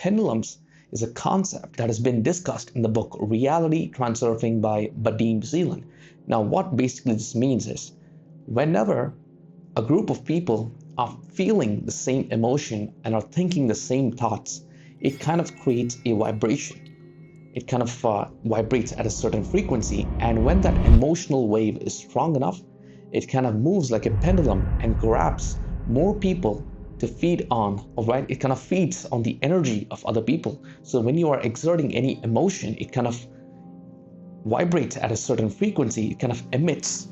pendulums is a concept that has been discussed in the book Reality Transurfing by Vadim Zeland. Now, what basically this means is whenever a group of people are feeling the same emotion and are thinking the same thoughts, it kind of creates a vibration. It kind of vibrates at a certain frequency, and when that emotional wave is strong enough, it kind of moves like a pendulum and grabs more people to feed on, all right? It kind of feeds on the energy of other people. So when you are exerting any emotion, it kind of vibrates at a certain frequency. It kind of emits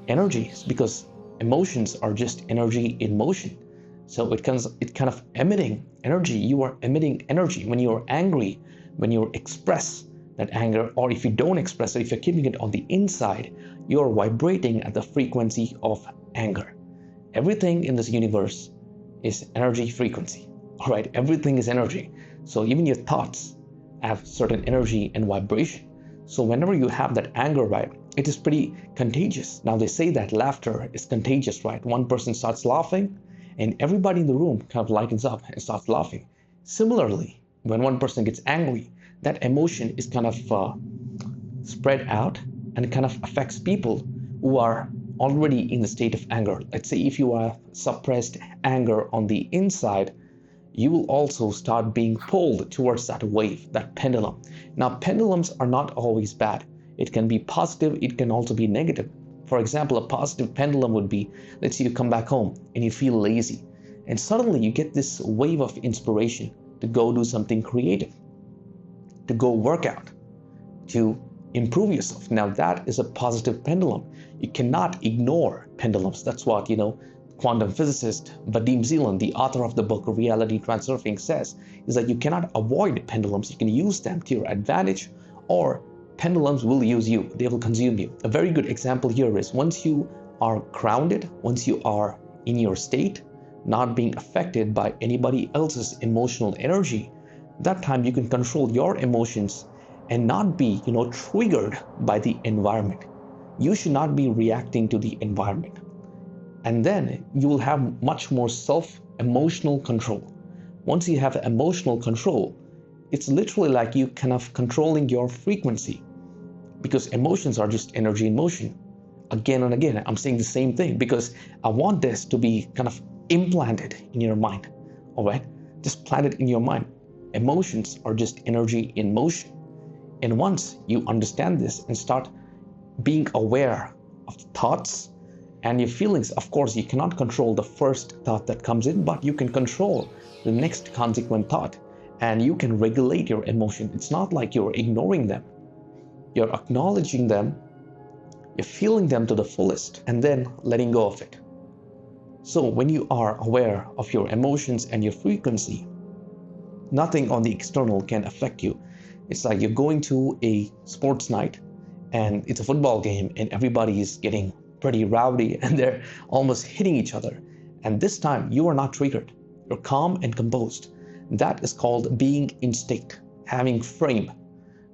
energy because emotions are just energy in motion. So it kind of emitting energy. You are emitting energy when you are angry, when you express that anger, or if you don't express it, if you're keeping it on the inside, you're vibrating at the frequency of anger. Everything in this universe is energy frequency, all right? Everything is energy. So even your thoughts have certain energy and vibration. So whenever you have that anger, right, it is pretty contagious. Now they say that laughter is contagious, right? One person starts laughing and everybody in the room kind of lightens up and starts laughing. Similarly, when one person gets angry, that emotion is kind of spread out and it kind of affects people who are already in the state of anger. Let's say if you have suppressed anger on the inside, you will also start being pulled towards that wave, that pendulum. Now, pendulums are not always bad. It can be positive, it can also be negative. For example, a positive pendulum would be, let's say you come back home and you feel lazy, and suddenly you get this wave of inspiration to go do something creative, to go work out, to improve yourself. Now that is a positive pendulum. You cannot ignore pendulums. That's what, quantum physicist Vadim Zeland, the author of the book Reality Transurfing, says, is that you cannot avoid pendulums. You can use them to your advantage, or pendulums will use you. They will consume you. A very good example here is once you are grounded, once you are in your state, not being affected by anybody else's emotional energy, that time you can control your emotions and not be, triggered by the environment. You should not be reacting to the environment. And then you will have much more emotional control. Once you have emotional control, it's literally like you kind of controlling your frequency, because emotions are just energy in motion. Again and again, I'm saying the same thing because I want this to be kind of implanted in your mind, all right? Just plant it in your mind. Emotions are just energy in motion. And once you understand this and start being aware of the thoughts and your feelings, of course, you cannot control the first thought that comes in, but you can control the next consequent thought, and you can regulate your emotion. It's not like you're ignoring them. You're acknowledging them, you're feeling them to the fullest, and then letting go of it. So when you are aware of your emotions and your frequency, nothing on the external can affect you. It's like you're going to a sports night and it's a football game and everybody is getting pretty rowdy and they're almost hitting each other. And this time you are not triggered. You're calm and composed. That is called being in state, having frame.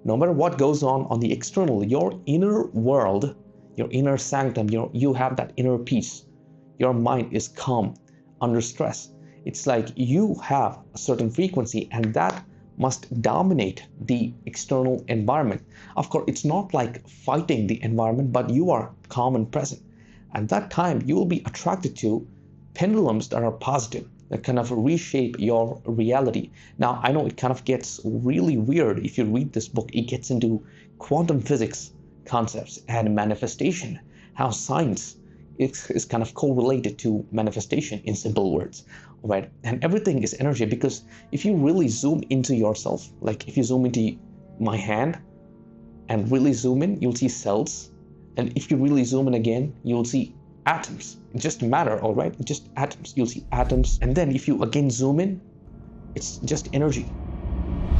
No matter what goes on the external, your inner world, your inner sanctum, you have that inner peace. Your mind is calm, under stress. It's like you have a certain frequency and that must dominate the external environment. Of course, it's not like fighting the environment, but you are calm and present. At that time, you will be attracted to pendulums that are positive, that kind of reshape your reality. Now, I know it kind of gets really weird if you read this book. It gets into quantum physics concepts and manifestation, how science is kind of correlated to manifestation in simple words, right? And everything is energy, because if you really zoom into yourself, like if you zoom into my hand and really zoom in, you'll see cells. And if you really zoom in again, you'll see atoms. It's just matter, all right? It's just atoms. You'll see atoms. And then if you again zoom in, it's just energy.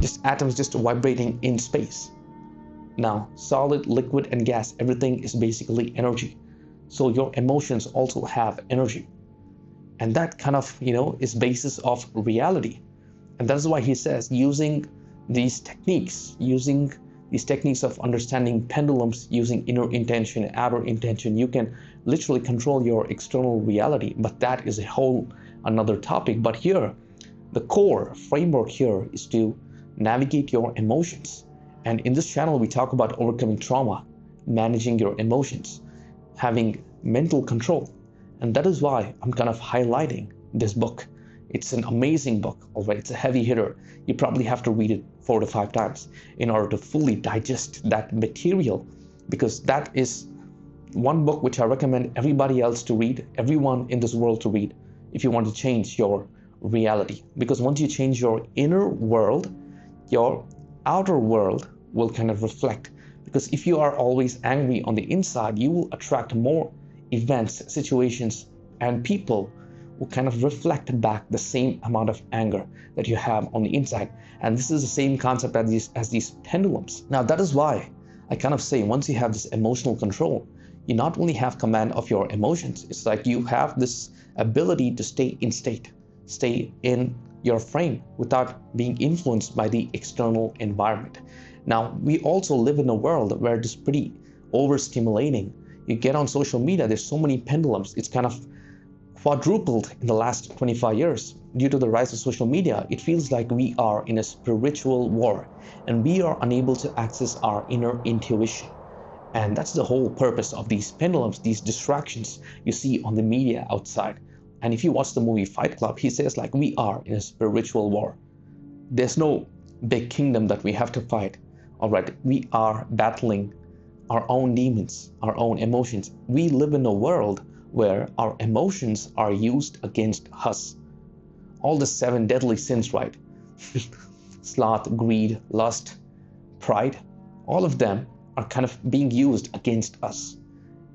Just atoms just vibrating in space. Now, solid, liquid, and gas, everything is basically energy. So your emotions also have energy. And that kind of, is basis of reality. And that's why he says using these techniques of understanding pendulums, using inner intention and outer intention, you can literally control your external reality. But that is a whole another topic. But here, The core framework here is to navigate your emotions. And in this channel, we talk about overcoming trauma, managing your emotions, having mental control. And that is why I'm kind of highlighting this book. It's an amazing book, all right? It's a heavy hitter. You probably have to read it 4 to 5 times in order to fully digest that material, because that is one book which I recommend everybody else to read, everyone in this world to read, if you want to change your reality. Because once you change your inner world, your outer world will kind of reflect. Because if you are always angry on the inside, you will attract more events, situations, and people will kind of reflect back the same amount of anger that you have on the inside. And this is the same concept as these pendulums. Now, that is why I kind of say once you have this emotional control, you not only have command of your emotions, it's like you have this ability to stay in state, stay in your frame without being influenced by the external environment. Now, we also live in a world where it's pretty overstimulating. You get on social media, there's so many pendulums. It's kind of quadrupled in the last 25 years due to the rise of social media. It feels like we are in a spiritual war and we are unable to access our inner intuition. And that's the whole purpose of these pendulums, these distractions you see on the media outside. And if you watch the movie Fight Club, he says like we are in a spiritual war. There's no big kingdom that we have to fight. All right, we are battling our own demons, our own emotions. We live in a world where our emotions are used against us. All the 7 deadly sins, right? Sloth, greed, lust, pride, all of them are kind of being used against us.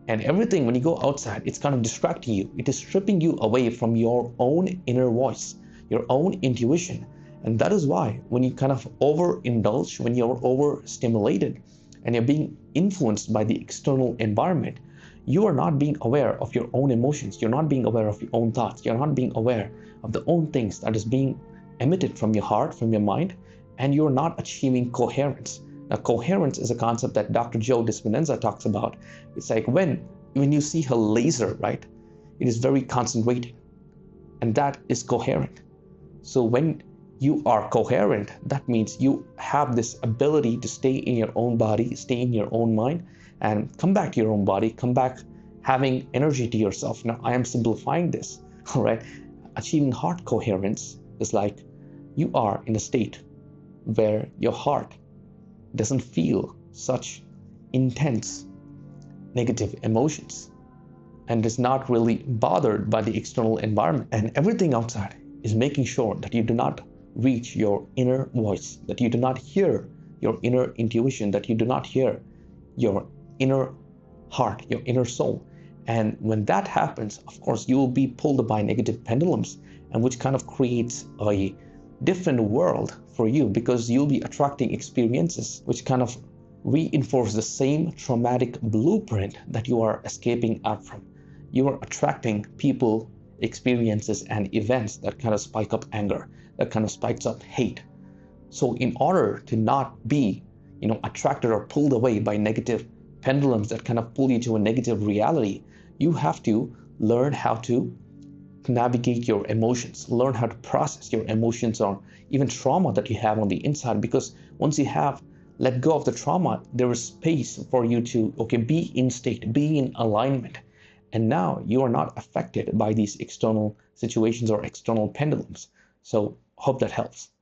And everything, when you go outside, it's kind of distracting you. It is stripping you away from your own inner voice, your own intuition. And that is why when you kind of overindulge, when you're overstimulated and you're being influenced by the external environment, you are not being aware of your own emotions. You're not being aware of your own thoughts. You're not being aware of the own things that is being emitted from your heart, from your mind, and you're not achieving coherence. Now, coherence is a concept that Dr. Joe Dispenza talks about. It's like when you see a laser, right? It is very concentrated, and that is coherent. So when you are coherent, that means you have this ability to stay in your own body, stay in your own mind, and come back to your own body, come back having energy to yourself. Now, I am simplifying this, all right? Achieving heart coherence is like you are in a state where your heart doesn't feel such intense negative emotions and is not really bothered by the external environment. And everything outside is making sure that you do not reach your inner voice, that you do not hear your inner intuition, that you do not hear your inner heart, your inner soul. And when that happens, of course, you will be pulled by negative pendulums, and which kind of creates a different world for you, because you'll be attracting experiences which kind of reinforce the same traumatic blueprint that you are escaping out from. You are attracting people, experiences, and events that kind of spike up anger, that kind of spikes up hate. So in order to not be, attracted or pulled away by negative pendulums that kind of pull you to a negative reality, you have to learn how to navigate your emotions, learn how to process your emotions or even trauma that you have on the inside. Because once you have let go of the trauma, there is space for you to, be in state, be in alignment. And now you are not affected by these external situations or external pendulums. So hope that helps.